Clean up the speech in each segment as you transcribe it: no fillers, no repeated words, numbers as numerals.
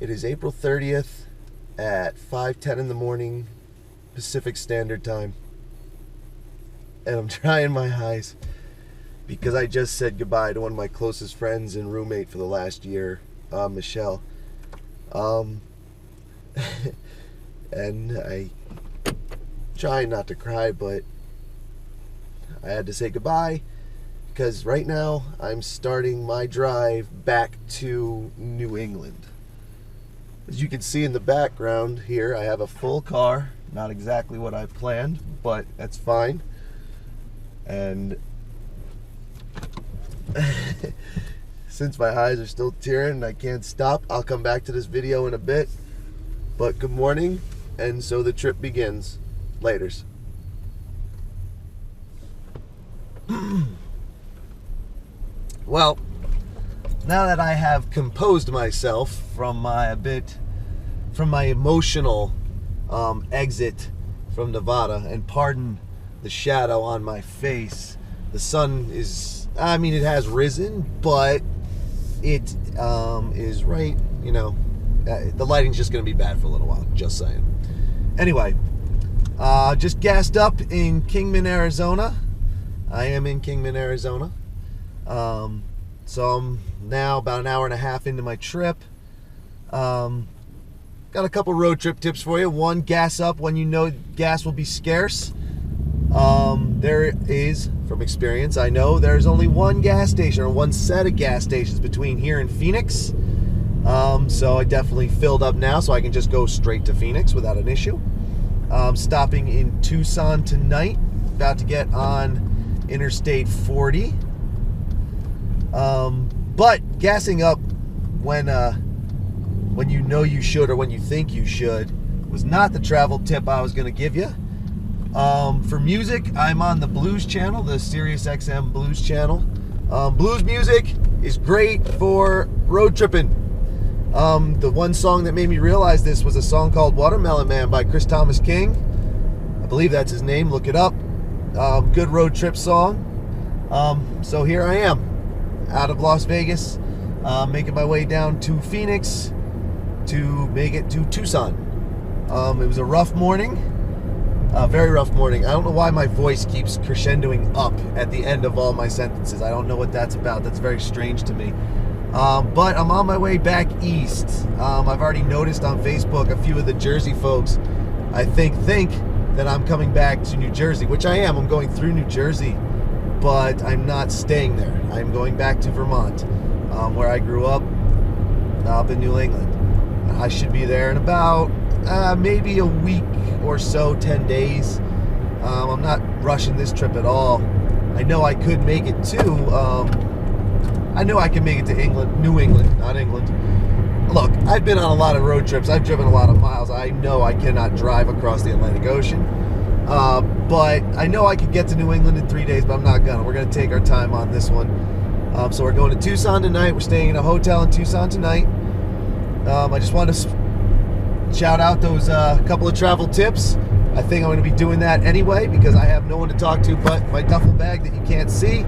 It is April 30th at 5:10 in the morning Pacific Standard Time. And I'm trying my highs because I just said goodbye to one of my closest friends and roommate for the last year, Michelle. And I try not to cry, but I had to say goodbye because right now I'm starting my drive back to New England. As you can see in the background here, I have a full car. Not exactly what I planned, but that's fine. And since my eyes are still tearing and I can't stop, I'll come back to this video in a bit. But good morning, and so the trip begins. Laters. Well, now that I have composed myself from my emotional exit from Nevada, and pardon the shadow on my face, the sun is, I mean, it has risen, but it is right, you know, the lighting's just going to be bad for a little while, just saying. Anyway, just gassed up in Kingman, Arizona. I am in Kingman, Arizona. So I'm now about an hour and a half into my trip. Got a couple road trip tips for you. One, gas up when you know gas will be scarce. There is, from experience, I know there's only one gas station or one set of gas stations between here and Phoenix. So I definitely filled up now so I can just go straight to Phoenix without an issue. Stopping in Tucson tonight. About to get on Interstate 40. But gassing up when you know you should or when you think you should was not the travel tip I was going to give you. For music, I'm on the Blues channel, the Sirius XM Blues channel. Blues music is great for road tripping. The one song that made me realize this was a song called Watermelon Man by Chris Thomas King. I believe that's his name. Look it up. Good road trip song. So here I am, out of Las Vegas, making my way down to Phoenix to make it to Tucson. It was a rough morning, very rough morning. I don't know why my voice keeps crescendoing up at the end of all my sentences. I don't know what that's about. That's very strange to me. But I'm on my way back east. I've already noticed on Facebook a few of the Jersey folks, I think that I'm coming back to New Jersey, which I am. I'm going through New Jersey, but I'm not staying there. I'm going back to Vermont, where I grew up in New England. I should be there in about maybe a week or so, 10 days. I'm not rushing this trip at all. I know I could make it to, I know I can make it to New England, not England. Look, I've been on a lot of road trips. I've driven a lot of miles. I know I cannot drive across the Atlantic Ocean. But I know I could get to New England in 3 days, but I'm not gonna. We're gonna take our time on this one. So we're going to Tucson tonight. We're staying in a hotel in Tucson tonight. I just wanted to shout out those couple of travel tips. I think I'm gonna be doing that anyway because I have no one to talk to but my duffel bag that you can't see.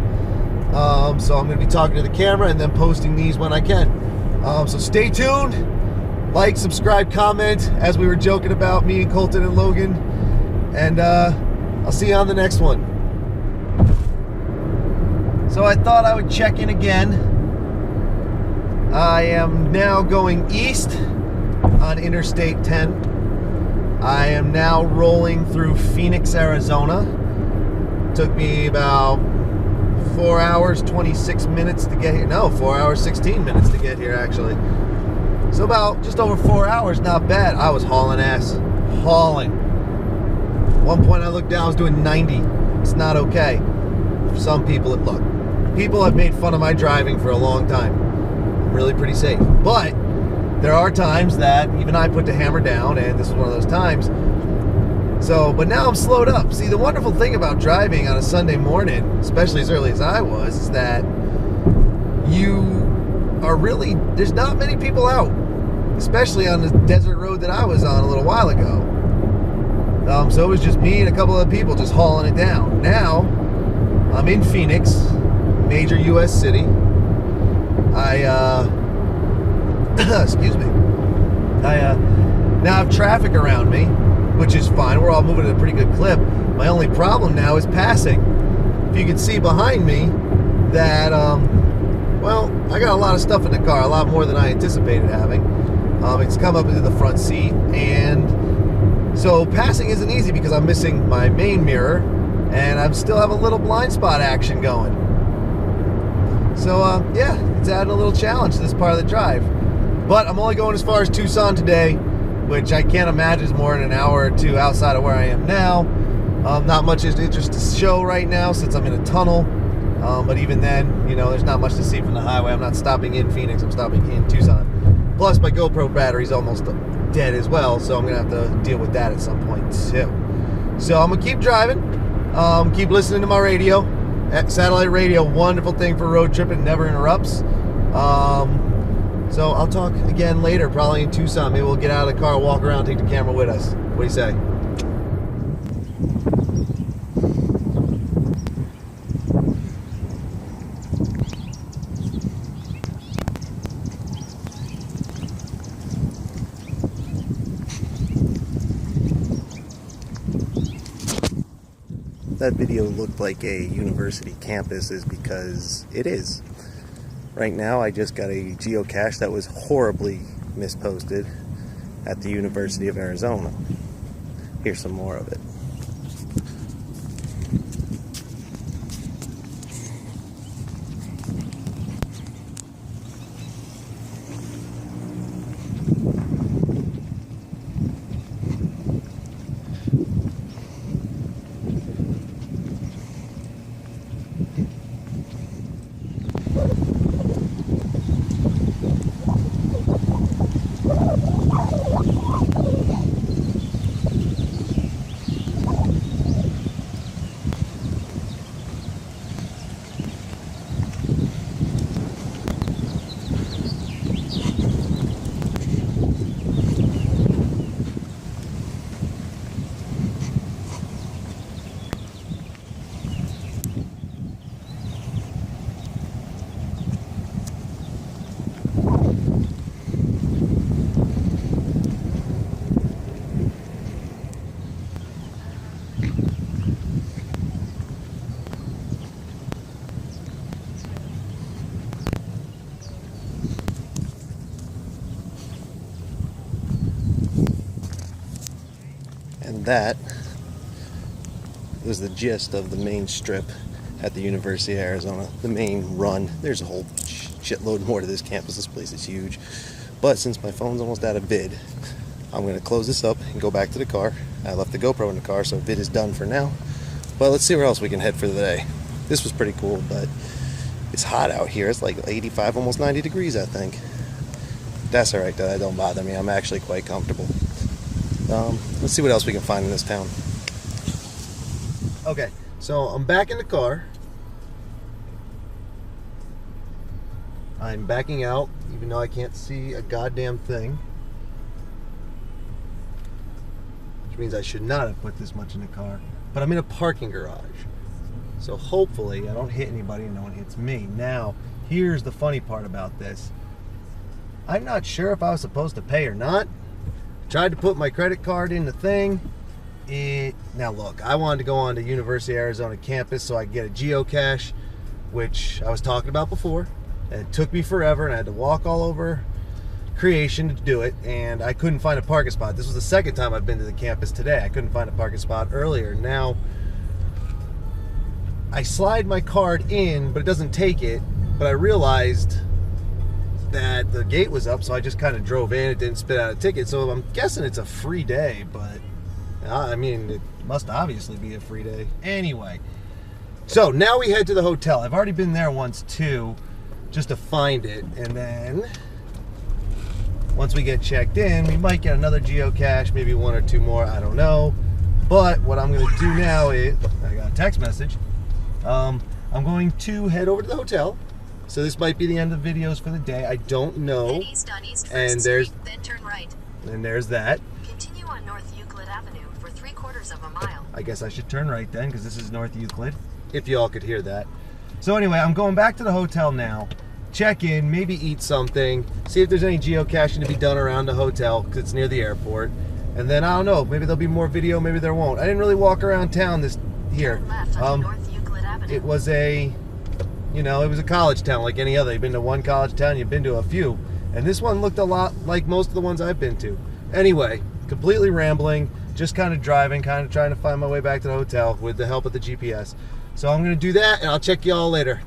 So I'm gonna be talking to the camera and then posting these when I can. So stay tuned. Like, subscribe, comment, as we were joking about, me and Colton and Logan. And I'll see you on the next one. So I thought I would check in again. I am now going east on Interstate 10. I am now rolling through Phoenix, Arizona. Took me about 4 hours, 26 minutes to get here. No, 4 hours, 16 minutes to get here, actually. So about just over 4 hours, not bad. I was hauling ass. Hauling. At one point I looked down, I was doing 90. It's not okay. For some people, look, people have made fun of my driving for a long time. I'm really pretty safe. But there are times that even I put the hammer down, and this was one of those times. So, but now I'm slowed up. See, the wonderful thing about driving on a Sunday morning, especially as early as I was, is that you are really, there's not many people out, especially on the desert road that I was on a little while ago. So it was just me and a couple of people just hauling it down. Now, I'm in Phoenix, major U.S. city. Excuse me. I now have traffic around me, which is fine. We're all moving at a pretty good clip. My only problem now is passing. If you can see behind me that, well, I got a lot of stuff in the car, a lot more than I anticipated having. It's come up into the front seat, and so passing isn't easy because I'm missing my main mirror, and I still have a little blind spot action going. So, yeah, it's adding a little challenge to this part of the drive. But I'm only going as far as Tucson today, which I can't imagine is more than an hour or two outside of where I am now. Not much interest to show right now since I'm in a tunnel. But even then, you know, there's not much to see from the highway. I'm not stopping in Phoenix, I'm stopping in Tucson. Plus, my GoPro battery's almost dead as well, so I'm gonna have to deal with that at some point too. So I'm gonna keep driving, keep listening to my radio. Satellite radio, wonderful thing for road tripping, never interrupts. So I'll talk again later, probably in Tucson. Maybe we'll get out of the car, walk around, take the camera with us. What do you say? That video looked like a university campus is because it is. Right now I just got a geocache that was horribly misposted at the University of Arizona. Here's some more of it. And that was the gist of the main strip at the University of Arizona, the main run. There's a whole shitload more to this campus. This place is huge. But since my phone's almost out of vid, I'm going to close this up and go back to the car. I left the GoPro in the car, so vid is done for now. But let's see where else we can head for the day. This was pretty cool, but it's hot out here. It's like 85, almost 90 degrees, I think. That's alright, though. That don't bother me. I'm actually quite comfortable. Let's see what else we can find in this town. Okay, so I'm back in the car. I'm backing out, even though I can't see a goddamn thing. Which means I should not have put this much in the car. But I'm in a parking garage. So hopefully I don't hit anybody and no one hits me. Now, here's the funny part about this. I'm not sure if I was supposed to pay or not. Tried to put my credit card in the thing. Now look, I wanted to go on to University of Arizona campus so I could get a geocache, which I was talking about before. And it took me forever, and I had to walk all over Creation to do it, and I couldn't find a parking spot. This was the second time I've been to the campus today. I couldn't find a parking spot earlier. Now, I slide my card in, but it doesn't take it. But I realized that the gate was up, so I just kind of drove in. It didn't spit out a ticket, so I'm guessing it's a free day, but I mean, it must obviously be a free day. Anyway, so now we head to the hotel. I've already been there once too, just to find it, and then once we get checked in, we might get another geocache, maybe one or two more, I don't know. But what I'm going to do now is, I got a text message, I'm going to head over to the hotel. So this might be the end of the videos for the day. I don't know. East on East and there's Street, then turn right. And there's that. Continue on North Euclid Avenue for 3/4 of a mile. I guess I should turn right then, because this is North Euclid, if y'all could hear that. So anyway, I'm going back to the hotel now, check in, maybe eat something, see if there's any geocaching to be done around the hotel because it's near the airport. And then I don't know, maybe there'll be more video, maybe there won't. I didn't really walk around town this year. Turn left onto North Euclid Avenue. It was a, you know, it was a college town like any other. You've been to one college town, you've been to a few. And this one looked a lot like most of the ones I've been to. Anyway, completely rambling, just kind of driving, kind of trying to find my way back to the hotel with the help of the GPS. So I'm going to do that, and I'll check you all later.